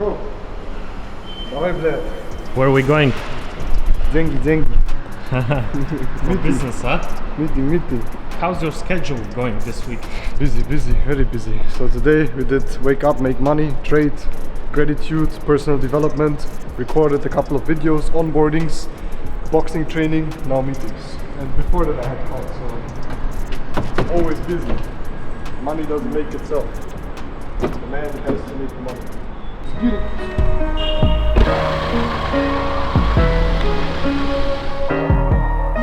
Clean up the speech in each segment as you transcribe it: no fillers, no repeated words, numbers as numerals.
go. Давай, блядь. Where are we going? Деньги. For business, huh? Meeting. How's your schedule going this week? Busy, very busy. So today we did wake up, make money, trade, gratitude, personal development, recorded a couple of videos, onboardings, boxing training, now meetings. And before that I had calls, so always busy. Money doesn't make itself. The man has to make the money. It's beautiful.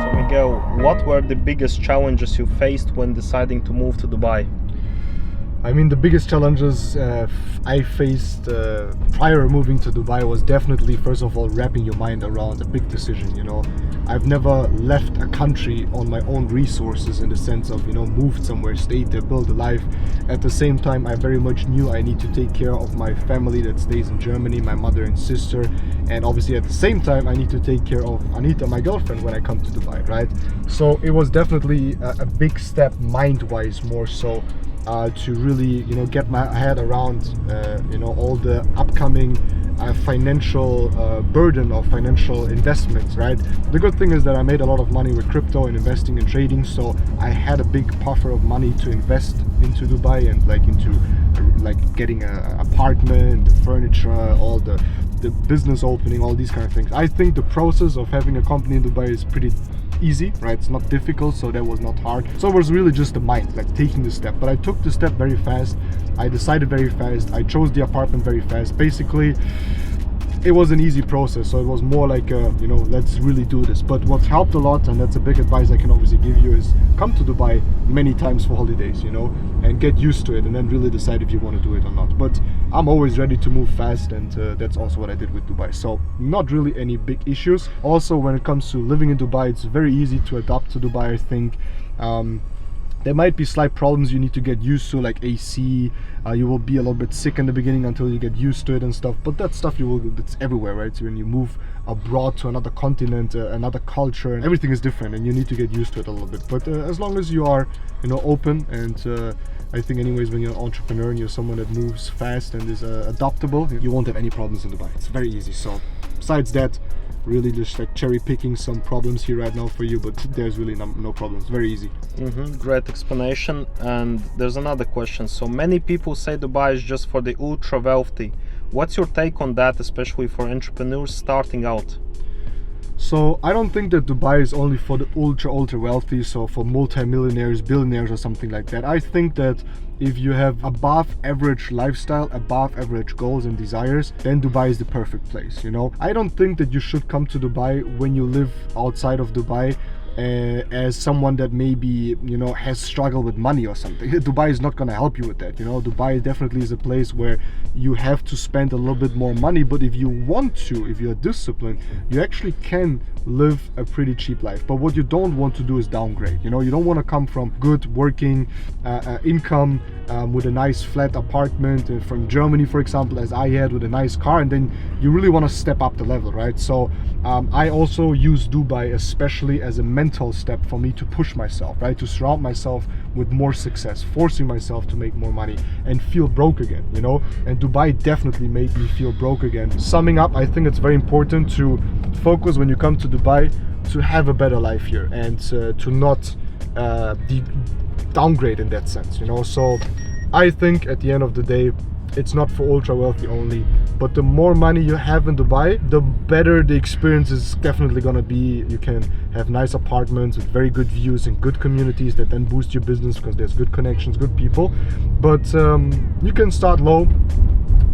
So Miguel, what were the biggest challenges you faced when deciding to move to Dubai? I mean, the biggest challenges I faced prior moving to Dubai was definitely, first of all, wrapping your mind around a big decision, you know. I've never left a country on my own resources in the sense of, you know, moved somewhere, stayed there, built a life. At the same time, I very much knew I need to take care of my family that stays in Germany, my mother and sister. And obviously at the same time, I need to take care of Anita, my girlfriend, when I come to Dubai, right? So it was definitely a big step mind-wise, more so. To really, you know, get my head around, you know, all the upcoming financial burden of financial investments, right? The good thing is that I made a lot of money with crypto and investing and trading, so I had a big puffer of money to invest into Dubai and into getting an apartment, the furniture, all the business opening, all these kind of things. I think the process of having a company in Dubai is pretty easy, right? It's not difficult, so that was not hard. So it was really just the mind, like taking the step. But I took the step very fast. I decided very fast. I chose the apartment very fast. Basically, it was an easy process. So it was more like, you know, let's really do this. But what helped a lot, and that's a big advice I can obviously give you, is come to Dubai many times for holidays, you know, and get used to it, and then really decide if you want to do it or not. But I'm always ready to move fast, and that's also what I did with Dubai. So not really any big issues. Also, when it comes to living in Dubai, it's very easy to adapt to Dubai, I think. There might be slight problems you need to get used to, like AC. You will be a little bit sick in the beginning until you get used to it and stuff. But that stuff it's everywhere, right? So when you move abroad to another continent, another culture, and everything is different, and you need to get used to it a little bit. But as long as you are, you know, open, and I think anyways, when you're an entrepreneur and you're someone that moves fast and is adaptable, you won't have any problems in Dubai. It's very easy. So besides that, really just like cherry picking some problems here right now for you, but there's really no problems. Very easy. Great explanation. And there's another question. So many people say Dubai is just for the ultra wealthy. What's your take on that, especially for entrepreneurs starting out? So I don't think that Dubai is only for the ultra wealthy, so for multi-millionaires, billionaires or something like that. I think that if you have above average lifestyle, above average goals and desires, then Dubai is the perfect place, you know. I don't think that you should come to Dubai when you live outside of Dubai as someone that maybe, you know, has struggled with money or something. Dubai is not going to help you with that, you know. Dubai definitely is a place where you have to spend a little bit more money, but if you want to, if you're disciplined, you actually can live a pretty cheap life. But what you don't want to do is downgrade, you know. You don't want to come from good working income with a nice flat apartment from Germany, for example, as I had, with a nice car, and then you really want to step up the level, right? So I also use Dubai especially as a mental step for me to push myself, right? To surround myself with more success, forcing myself to make more money and feel broke again, you know. And Dubai definitely made me feel broke again. Summing up, I think it's very important to focus when you come to Dubai to have a better life here, and to not downgrade in that sense, you know. So I think at the end of the day, it's not for ultra wealthy only, but the more money you have in Dubai, the better the experience is definitely gonna be. You can have nice apartments with very good views and good communities that then boost your business because there's good connections, good people. But you can start low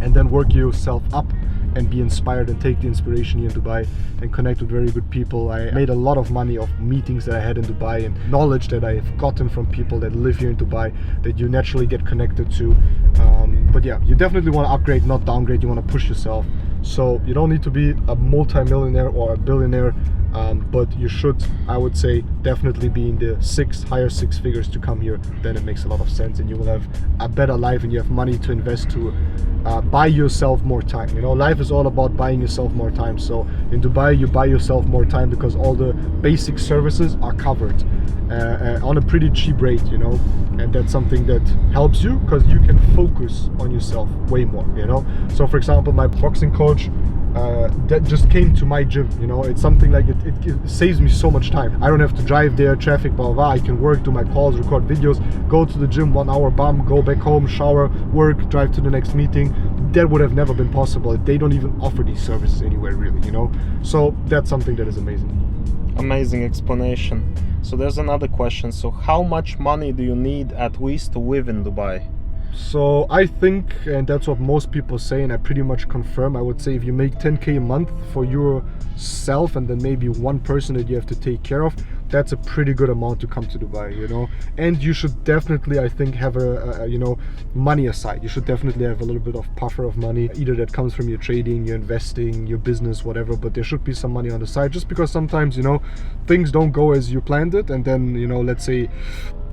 and then work yourself up and be inspired and take the inspiration here in Dubai and connect with very good people. I made a lot of money off meetings that I had in Dubai and knowledge that I've gotten from people that live here in Dubai that you naturally get connected to. But yeah, you definitely want to upgrade, not downgrade. You want to push yourself. So you don't need to be a multi-millionaire or a billionaire but you should, I would say, definitely be in the higher six figures to come here. Then it makes a lot of sense, and you will have a better life, and you have money to invest to buy yourself more time. You know, life is all about buying yourself more time. So in Dubai, you buy yourself more time because all the basic services are covered on a pretty cheap rate, you know, and that's something that helps you because you can focus on yourself way more, you know. So for example, my boxing coach that just came to my gym, you know. It's something like it saves me so much time. I don't have to drive there, traffic, blah, blah, blah. I can work, do my calls, record videos, go to the gym, 1 hour, bam, go back home, shower, work, drive to the next meeting. That would have never been possible. They don't even offer these services anywhere, really, you know. So that's something that is amazing. Amazing explanation. So there's another question. So how much money do you need at least to live in Dubai? So I think, and that's what most people say, and I pretty much confirm, I would say if you make 10K a month for yourself and then maybe one person that you have to take care of, that's a pretty good amount to come to Dubai, you know. And you should definitely, I think, have a you know, money aside. You should definitely have a little bit of puffer of money, either that comes from your trading, your investing, your business, whatever, but there should be some money on the side, just because sometimes, you know, things don't go as you planned it, and then, you know, let's say,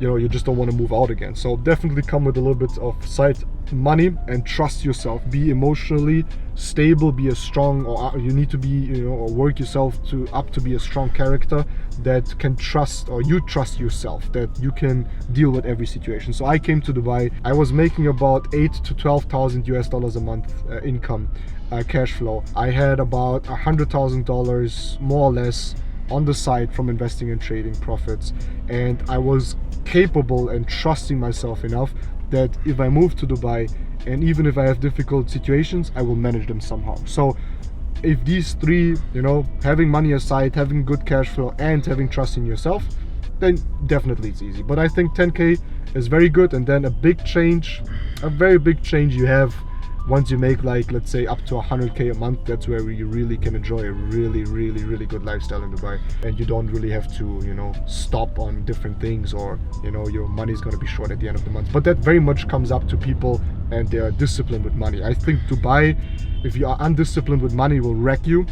you know, you just don't want to move out again. So definitely come with a little bit of side money and trust yourself. Be emotionally stable, be a strong, or you need to be, you know, or work yourself up to be a strong character that can trust, or you trust yourself that you can deal with every situation. So I came to Dubai, I was making about 8,000 to 12,000 US dollars a month income, cash flow. I had about $100,000 more or less on the side from investing and trading profits, and I was capable and trusting myself enough that if I move to Dubai, and even if I have difficult situations, I will manage them somehow. So if these three, you know, having money aside, having good cash flow, and having trust in yourself, then definitely it's easy. But I think 10K is very good, and then a big change, a very big change you have once you make, like, let's say up to 100K a month. That's where you really can enjoy a really good lifestyle in Dubai, and you don't really have to, you know, stop on different things, or, you know, your money is going to be short at the end of the month. But that very much comes up to people and their discipline with money. I think Dubai, if you are undisciplined with money, will wreck you.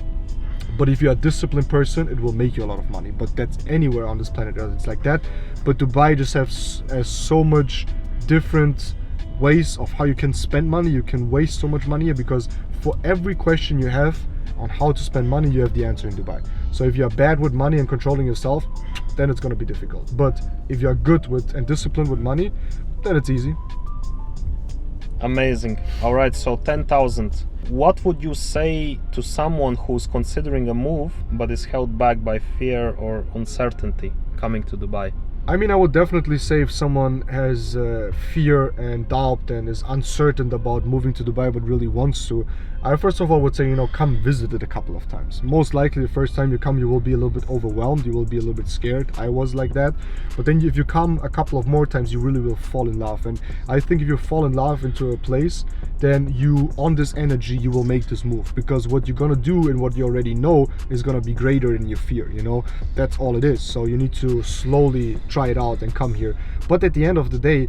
But if you're a disciplined person, it will make you a lot of money. But that's anywhere on this planet Earth, it's like that. But Dubai just has so much different ways of how you can spend money. You can waste so much money here, because for every question you have on how to spend money, you have the answer in Dubai. So if you're bad with money and controlling yourself, then it's going to be difficult. But if you're good with and disciplined with money, then it's easy. Amazing. All right, so 10,000. What would you say to someone who's considering a move but is held back by fear or uncertainty coming to Dubai? I mean, I would definitely say if someone has fear and doubt and is uncertain about moving to Dubai but really wants to, I first of all would say, you know, come visit it a couple of times. Most likely the first time you come, you will be a little bit overwhelmed, you will be a little bit scared. I was like that. But then if you come a couple of more times, you really will fall in love. And I think if you fall in love into a place, then you, on this energy, you will make this move, because what you're gonna do and what you already know is gonna be greater than your fear, you know. That's all it is. So you need to slowly try it out and come here. But at the end of the day,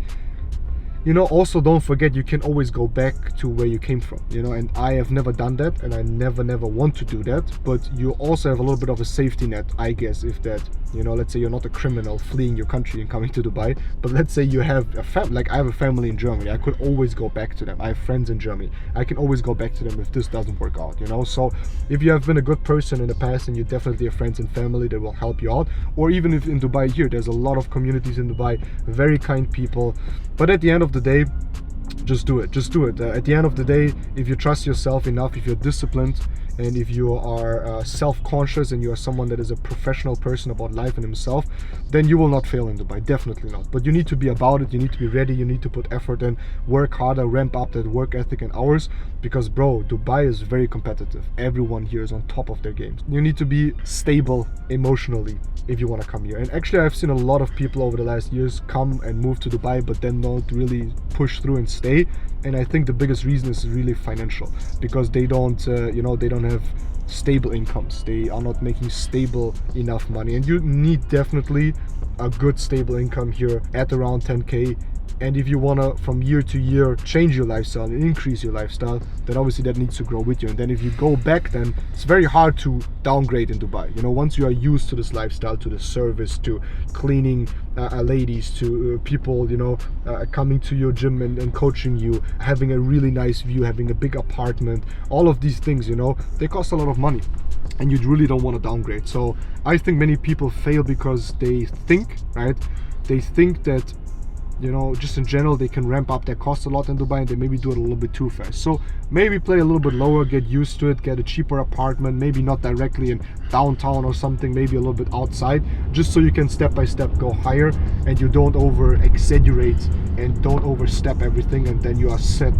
you know, also don't forget, you can always go back to where you came from, you know. And I have never done that, and I never want to do that. But you also have a little bit of a safety net, I guess, if that, you know, let's say you're not a criminal fleeing your country and coming to Dubai, but let's say you have a family, like I have a family in Germany. I could always go back to them. I have friends in Germany. I can always go back to them if this doesn't work out, you know. So if you have been a good person in the past, and you definitely have friends and family that will help you out, or even if in Dubai here, there's a lot of communities in Dubai, very kind people. But at the end of the day, just do it. At the end of the day, if you trust yourself enough, if you're disciplined, and if you are self-conscious, and you are someone that is a professional person about life and himself, then you will not fail in Dubai, definitely not. But you need to be about it, you need to be ready, you need to put effort in, work harder, ramp up that work ethic and hours, because bro, Dubai is very competitive. Everyone here is on top of their games. You need to be stable emotionally if you want to come here. And actually, I've seen a lot of people over the last years come and move to Dubai, but then don't really push through and stay. And I think the biggest reason is really financial, because they don't, you know, they don't have stable incomes. They are not making stable enough money, and you need definitely a good stable income here at around 10K And if you want to, from year to year, change your lifestyle and increase your lifestyle, then obviously that needs to grow with you. And then if you go back, then it's very hard to downgrade in Dubai. You know, once you are used to this lifestyle, to the service, to cleaning ladies, to people, you know, coming to your gym and coaching you, having a really nice view, having a big apartment, all of these things, you know, they cost a lot of money. And you really don't want to downgrade. So I think many people fail because they think, right? They think that, you know, just in general, they can ramp up their costs a lot in Dubai, and they maybe do it a little bit too fast. So maybe play a little bit lower, get used to it, get a cheaper apartment, maybe not directly in downtown or something, maybe a little bit outside, just so you can step by step go higher, and you don't over exaggerate and don't overstep everything, and then you are set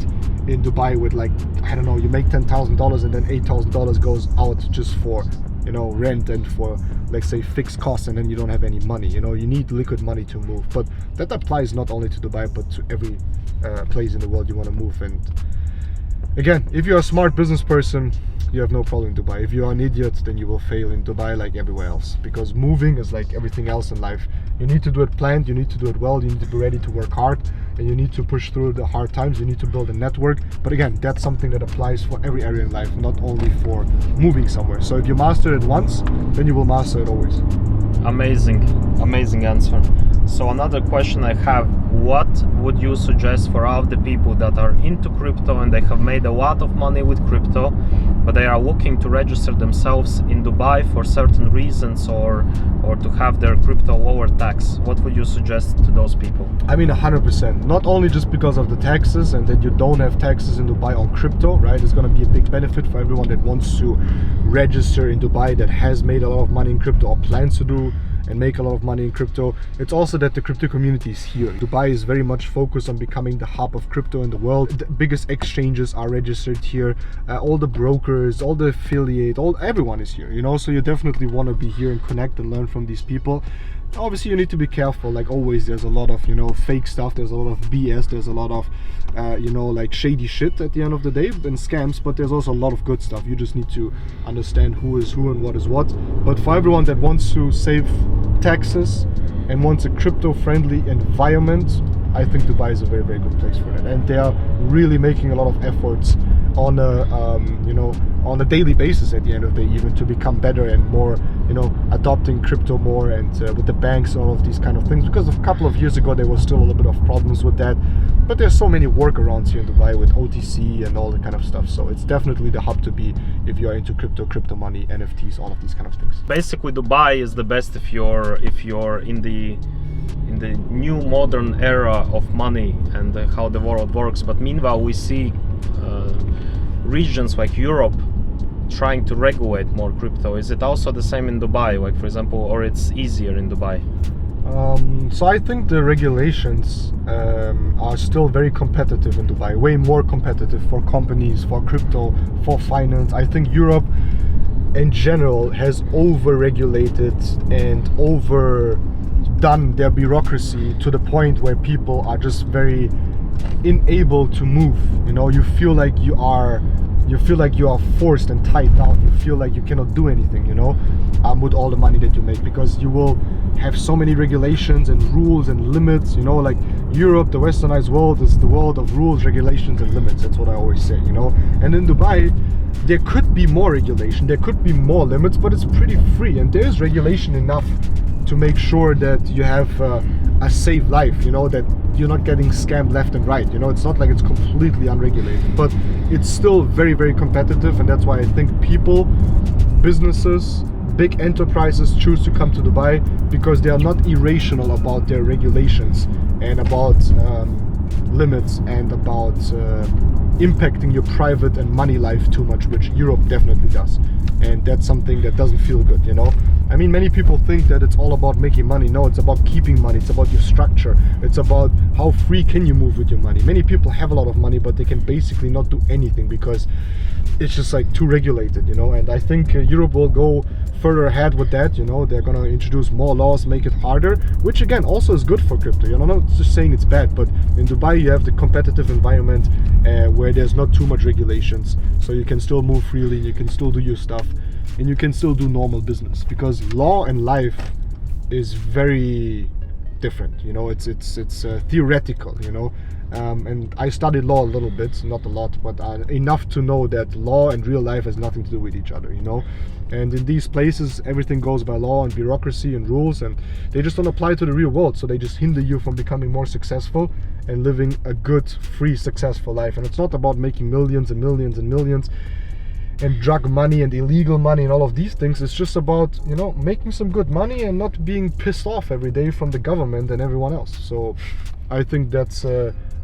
in Dubai with, like, I don't know, you make $10,000 and then $8,000 goes out just for, you know, rent and for, let's say, fixed costs, and then you don't have any money. You know, you need liquid money to move. But that applies not only to Dubai, but to every place in the world you want to move. And again, if you're a smart business person, you have no problem in Dubai. If you are an idiot, then you will fail in Dubai like everywhere else, because moving is like everything else in life. You need to do it planned, you need to do it well, you need to be ready to work hard, and you need to push through the hard times. You need to build a network. But again, that's something that applies for every area in life, not only for moving somewhere. So if you master it once, then you will master it always. Amazing answer. So another question I have, what would you suggest for all the people that are into crypto and they have made a lot of money with crypto, but they are looking to register themselves in Dubai for certain reasons, or to have their crypto lower tax? What would you suggest to those people? I mean, 100%. Not only just because of the taxes and that you don't have taxes in Dubai on crypto, right? It's going to be a big benefit for everyone that wants to register in Dubai, that has made a lot of money in crypto or plans to do and make a lot of money in crypto. It's also that the crypto community is here. Dubai is very much focused on becoming the hub of crypto in the world. The biggest exchanges are registered here. All the brokers, all the affiliate, everyone is here, you know, so you definitely want to be here and connect and learn from these people. Obviously you need to be careful, like always. There's a lot of, you know, fake stuff, there's a lot of BS, there's a lot of you know, like shady shit at the end of the day and scams, but there's also a lot of good stuff. You just need to understand who is who and what is what. But for everyone that wants to save taxes and wants a crypto friendly environment, I think Dubai is a very, very good place for that. And they are really making a lot of efforts on a you know, on a daily basis at the end of the day, even to become better and more, you know, adopting crypto more, and with the banks, all of these kind of things. Because a couple of years ago there was still a little bit of problems with that, but there's so many workarounds here in Dubai with OTC and all that kind of stuff. So it's definitely the hub to be if you are into crypto money, NFTs, all of these kind of things. Basically Dubai is the best if you're in the new modern era of money and how the world works. But meanwhile we see regions like Europe trying to regulate more crypto. Is it also the same in Dubai, like for example, or it's easier in Dubai? So I think the regulations are still very competitive in Dubai, way more competitive for companies, for crypto, for finance. I think Europe in general has over-regulated and overdone their bureaucracy to the point where people are just very unable to move. You know, you feel like you are forced and tied down. You feel like you cannot do anything, you know, with all the money that you make, because you will have so many regulations and rules and limits. You know, like Europe, the westernized world, is the world of rules, regulations and limits. That's what I always say, you know. And in Dubai there could be more regulation, there could be more limits, but it's pretty free, and there's regulation enough to make sure that you have a safe life, you know, that you're not getting scammed left and right. You know, it's not like it's completely unregulated, but it's still very, very competitive. And that's why I think people, businesses, big enterprises choose to come to Dubai, because they are not irrational about their regulations and about limits and about impacting your private and money life too much, which Europe definitely does. And that's something that doesn't feel good, you know. I mean, many people think that it's all about making money. No, it's about keeping money. It's about your structure. It's about how free can you move with your money. Many people have a lot of money, but they can basically not do anything because it's just like too regulated, you know. And I think Europe will go further ahead with that, you know. They're gonna introduce more laws, make it harder, which again also is good for crypto. You know, not just saying it's bad, but in Dubai you have the competitive environment where there's not too much regulations, so you can still move freely, you can still do your stuff, and you can still do normal business, because law and life is very different. You know, it's theoretical. You know, and I studied law a little bit, not a lot, but enough to know that law and real life has nothing to do with each other. You know, and in these places everything goes by law and bureaucracy and rules, and they just don't apply to the real world. So they just hinder you from becoming more successful and living a good, free, successful life. And it's not about making millions and millions and millions and drug money and illegal money and all of these things. It's just about, you know, making some good money and not being pissed off every day from the government and everyone else. So I think that's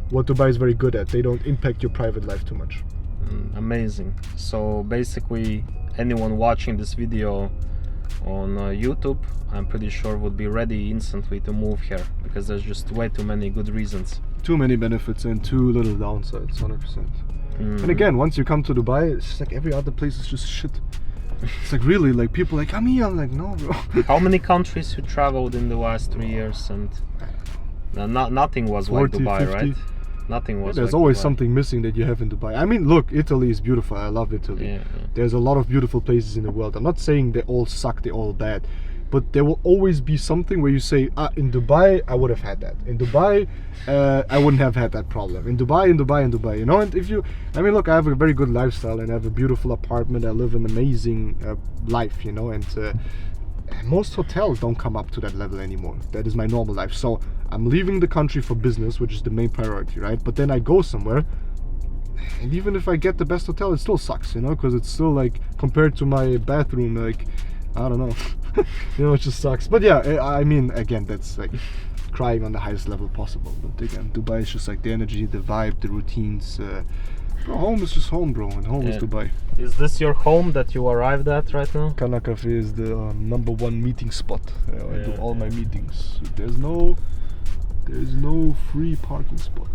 what Dubai is very good at. They don't impact your private life too much. Amazing. So basically anyone watching this video on YouTube, I'm pretty sure would be ready instantly to move here, because there's just way too many good reasons. Too many benefits and too little downsides, 100%. And again, once you come to Dubai, it's just like every other place is just shit. It's like, really, like people like, come here. I'm like, no, bro. How many countries you traveled in the last 3 years? And nothing was 40, like Dubai, 50. right? Nothing was. There's like always Dubai. something missing that you have in Dubai. I mean, look, Italy is beautiful. I love Italy. Yeah. There's a lot of beautiful places in the world. I'm not saying they all suck, they're all bad, but there will always be something where you say, in Dubai I would have had that. In Dubai I wouldn't have had that problem. In Dubai, you know. And if you, I mean, look, I have a very good lifestyle and I have a beautiful apartment. I live an amazing life, you know, and most hotels don't come up to that level anymore. That is my normal life. So I'm leaving the country for business, which is the main priority, right? But then I go somewhere, and even if I get the best hotel, it still sucks, you know, because it's still like, compared to my bathroom, like, I don't know. You know, it just sucks. But yeah, I mean, again, that's like crying on the highest level possible. But again, Dubai is just like the energy, the vibe, the routines. Bro, home is just home, bro, and home is Dubai. Is this your home that you arrived at right now? Kana Cafe is the #1 meeting spot. I do all my meetings. There's no free parking spot.